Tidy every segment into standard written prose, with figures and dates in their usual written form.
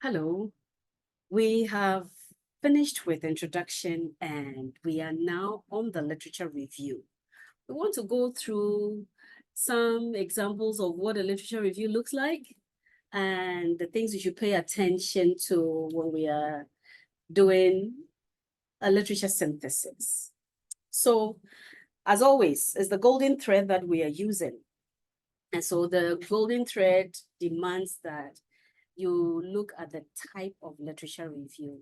Hello, we have finished with introduction and we are now on the literature review. We want to go through some examples of what a literature review looks like and the things you should pay attention to when we are doing a literature synthesis. So, as always, is the golden thread that we are using. And so the golden thread demands that you look at the type of literature review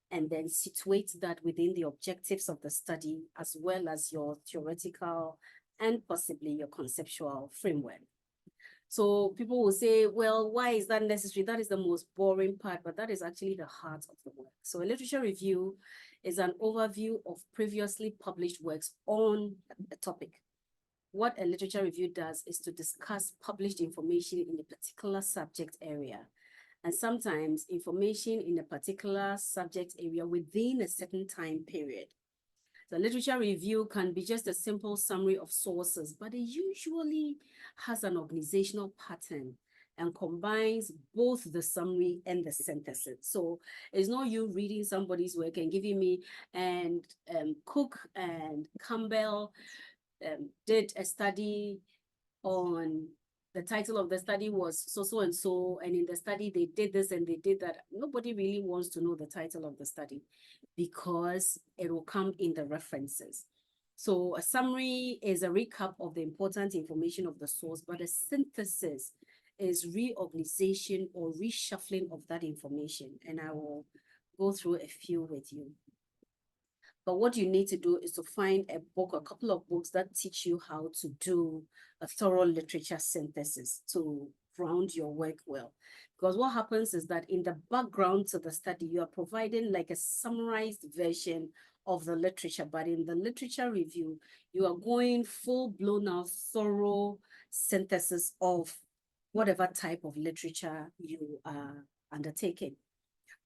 and then situate that within the objectives of the study, as well as your theoretical and possibly your conceptual framework. So people will say, well, why is that necessary? That is the most boring part, but that is actually the heart of the work. So a literature review is an overview of previously published works on a topic. What a literature review does is to discuss published information in a particular subject area, and sometimes information in a particular subject area within a certain time period. The literature review can be just a simple summary of sources, but it usually has an organizational pattern and combines both the summary and the synthesis. So it's not you reading somebody's work and giving me, and Cook and Campbell did a study on, the title of the study was so and so, and in the study they did this and they did that. Nobody really wants to know the title of the study because it will come in the references. So a summary is a recap of the important information of the source, but a synthesis is reorganization or reshuffling of that information. And I will go through a few with you. But what you need to do is to find a book, a couple of books that teach you how to do a thorough literature synthesis to ground your work well. Because what happens is that in the background to the study, you are providing like a summarized version of the literature, but in the literature review, you are going full-blown out thorough synthesis of whatever type of literature you are undertaking.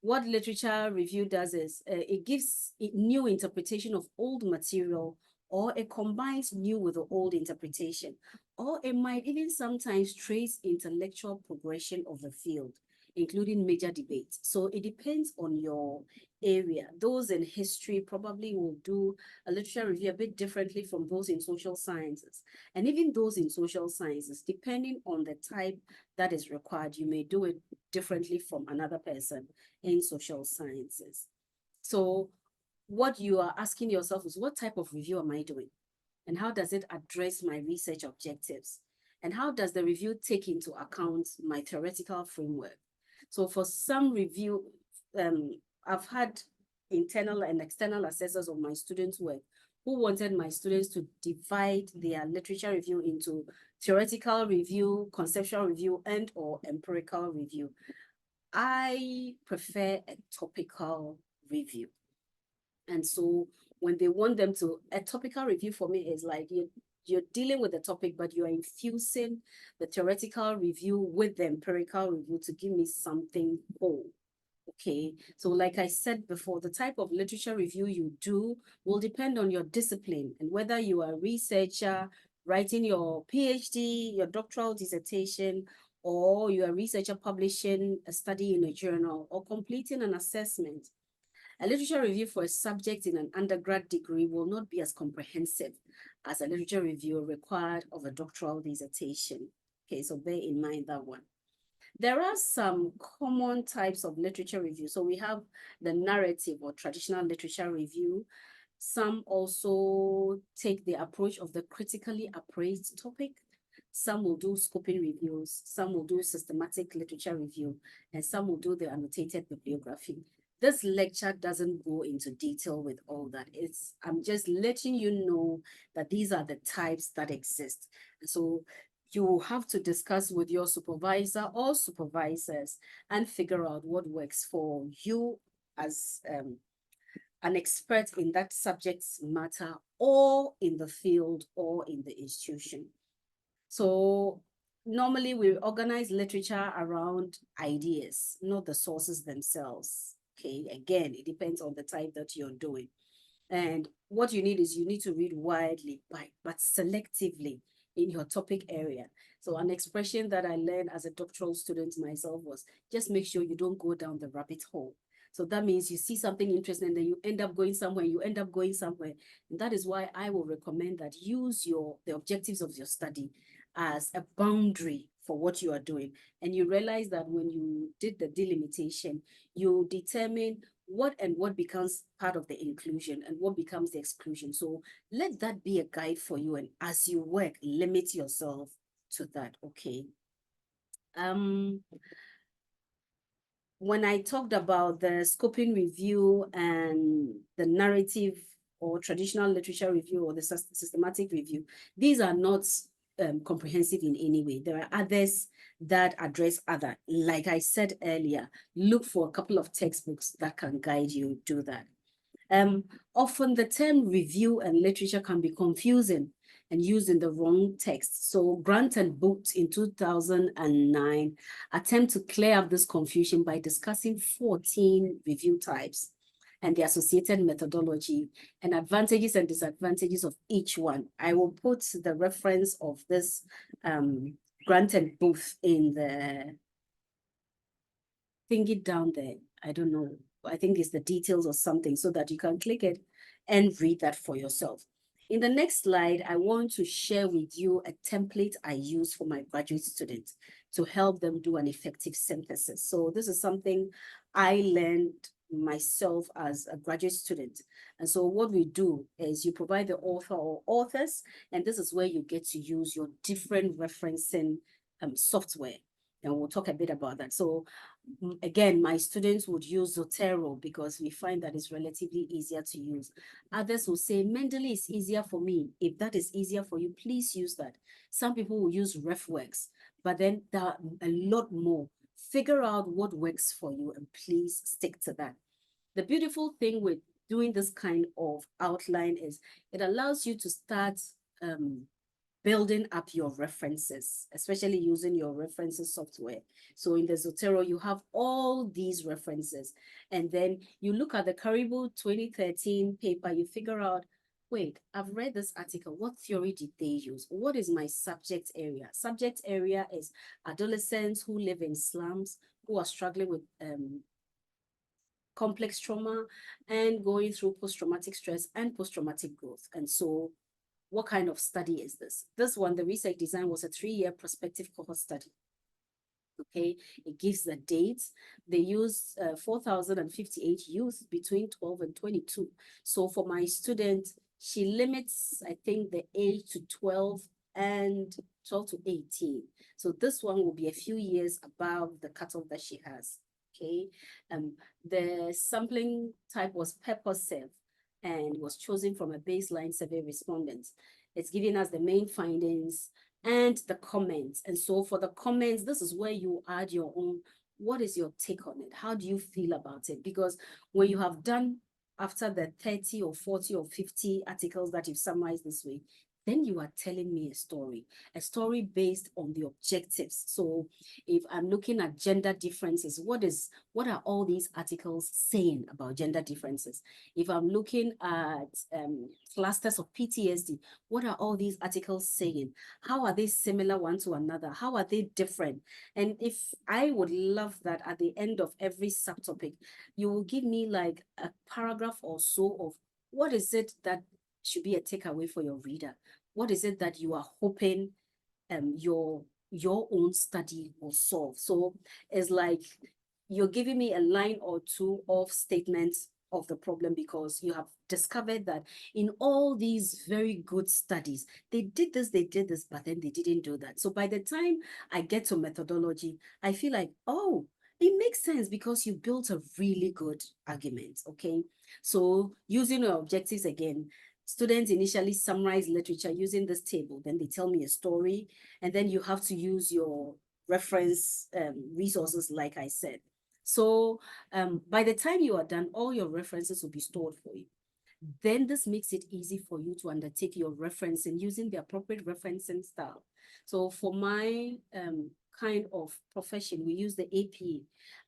What literature review does is it gives a new interpretation of old material, or it combines new with the old interpretation, or it might even sometimes trace intellectual progression of the field, including major debates. So it depends on your area. Those in history probably will do a literature review a bit differently from those in social sciences. And even those in social sciences, depending on the type that is required, you may do it differently from another person in social sciences. So what you are asking yourself is, what type of review am I doing? And how does it address my research objectives? And how does the review take into account my theoretical framework? So for some review, I've had internal and external assessors of my students' work who wanted my students to divide their literature review into theoretical review, conceptual review, and or empirical review. I prefer a topical review. And so when they want them to, a topical review for me is like you're dealing with the topic, but you're infusing the theoretical review with the empirical review to give me something whole. Okay, so like I said before, the type of literature review you do will depend on your discipline and whether you are a researcher writing your PhD, your doctoral dissertation, or you're a researcher publishing a study in a journal or completing an assessment. A literature review for a subject in an undergrad degree will not be as comprehensive as a literature review required of a doctoral dissertation. Okay, so bear in mind that one. There are some common types of literature review. So we have the narrative or traditional literature review. Some also take the approach of the critically appraised topic. Some will do scoping reviews, some will do systematic literature review, and some will do the annotated bibliography. This lecture doesn't go into detail with all that. I'm just letting you know that these are the types that exist. So you have to discuss with your supervisor or supervisors and figure out what works for you as an expert in that subject's matter or in the field or in the institution. So normally we organize literature around ideas, not the sources themselves. Okay, again, it depends on the type that you're doing. And what you need is you need to read widely, but selectively in your topic area. So an expression that I learned as a doctoral student myself was just make sure you don't go down the rabbit hole. So that means you see something interesting and then you end up going somewhere, you end up going somewhere. And that is why I will recommend that use the objectives of your study as a boundary for what you are doing. And you realize that when you did the delimitation, you determine what becomes part of the inclusion and what becomes the exclusion. So let that be a guide for you. And as you work, limit yourself to that. Okay. Um, when I talked about the scoping review and the narrative or traditional literature review or the systematic review, these are not comprehensive in any way. There are others that address other. Like I said earlier, look for a couple of textbooks that can guide you do that. Often the term review and literature can be confusing and used in the wrong text. So Grant and Booth in 2009 attempt to clear up this confusion by discussing 14 review types and the associated methodology and advantages and disadvantages of each one. I will put the reference of this Grant and Booth in the thingy down there. I don't know. I think it's the details or something so that you can click it and read that for yourself. In the next slide, I want to share with you a template I use for my graduate students to help them do an effective synthesis. So this is something I learned myself as a graduate student. And so what we do is you provide the author or authors, and this is where you get to use your different referencing software. And we'll talk a bit about that. So again, my students would use Zotero because we find that it's relatively easier to use. Others will say, Mendeley is easier for me. If that is easier for you, please use that. Some people will use RefWorks, but then there are a lot more. Figure out what works for you and please stick to that. The beautiful thing with doing this kind of outline is it allows you to start building up your references, especially using your references software. So in the Zotero, you have all these references. And then you look at the Caribou 2013 paper, you figure out, wait, I've read this article. What theory did they use? What is my subject area? Subject area is adolescents who live in slums, who are struggling with complex trauma and going through post-traumatic stress and post-traumatic growth. And so what kind of study is this? This one, the research design was a 3-year prospective cohort study. Okay, it gives the dates. They use 4,058 youth between 12 and 22. So for my student, she limits, I think, the age to 12 and 12 to 18. So this one will be a few years above the cutoff that she has. Okay, the sampling type was purpose-served and was chosen from a baseline survey respondents. It's giving us the main findings and the comments. And so for the comments, this is where you add your own, what is your take on it? How do you feel about it? Because when you have done after the 30 or 40 or 50 articles that you've summarized this way, then you are telling me a story based on the objectives. So if I'm looking at gender differences, what are all these articles saying about gender differences? If I'm looking at clusters of PTSD, what are all these articles saying? How are they similar one to another? How are they different? And if I would love that at the end of every subtopic, you will give me like a paragraph or so of what is it that should be a takeaway for your reader? What is it that you are hoping your own study will solve? So it's like you're giving me a line or two of statements of the problem because you have discovered that in all these very good studies, they did this, but then they didn't do that. So by the time I get to methodology, I feel like, oh, it makes sense because you built a really good argument, okay? So using your objectives again, students initially summarize literature using this table, then they tell me a story, and then you have to use your reference resources, like I said. So by the time you are done, all your references will be stored for you. Then this makes it easy for you to undertake your referencing using the appropriate referencing style. So for my kind of profession, we use the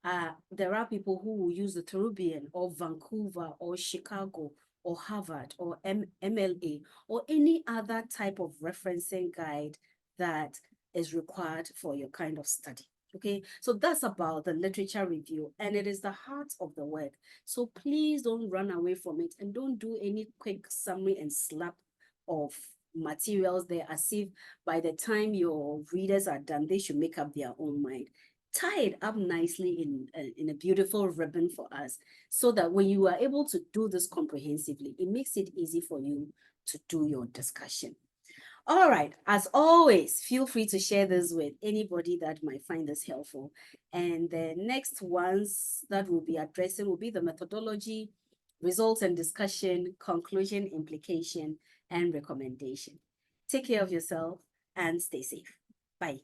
APA. There are people who will use the Peruvian or Vancouver or Chicago or Harvard or MLA or any other type of referencing guide that is required for your kind of study. Okay, so that's about the literature review, and it is the heart of the work. So please don't run away from it, and don't do any quick summary and slap of materials there as if by the time your readers are done, they should make up their own mind. Tie it up nicely in a beautiful ribbon for us, so that when you are able to do this comprehensively, it makes it easy for you to do your discussion. All right, as always, feel free to share this with anybody that might find this helpful. And the next ones that we'll be addressing will be the methodology, results and discussion, conclusion, implication, and recommendation. Take care of yourself and stay safe. Bye.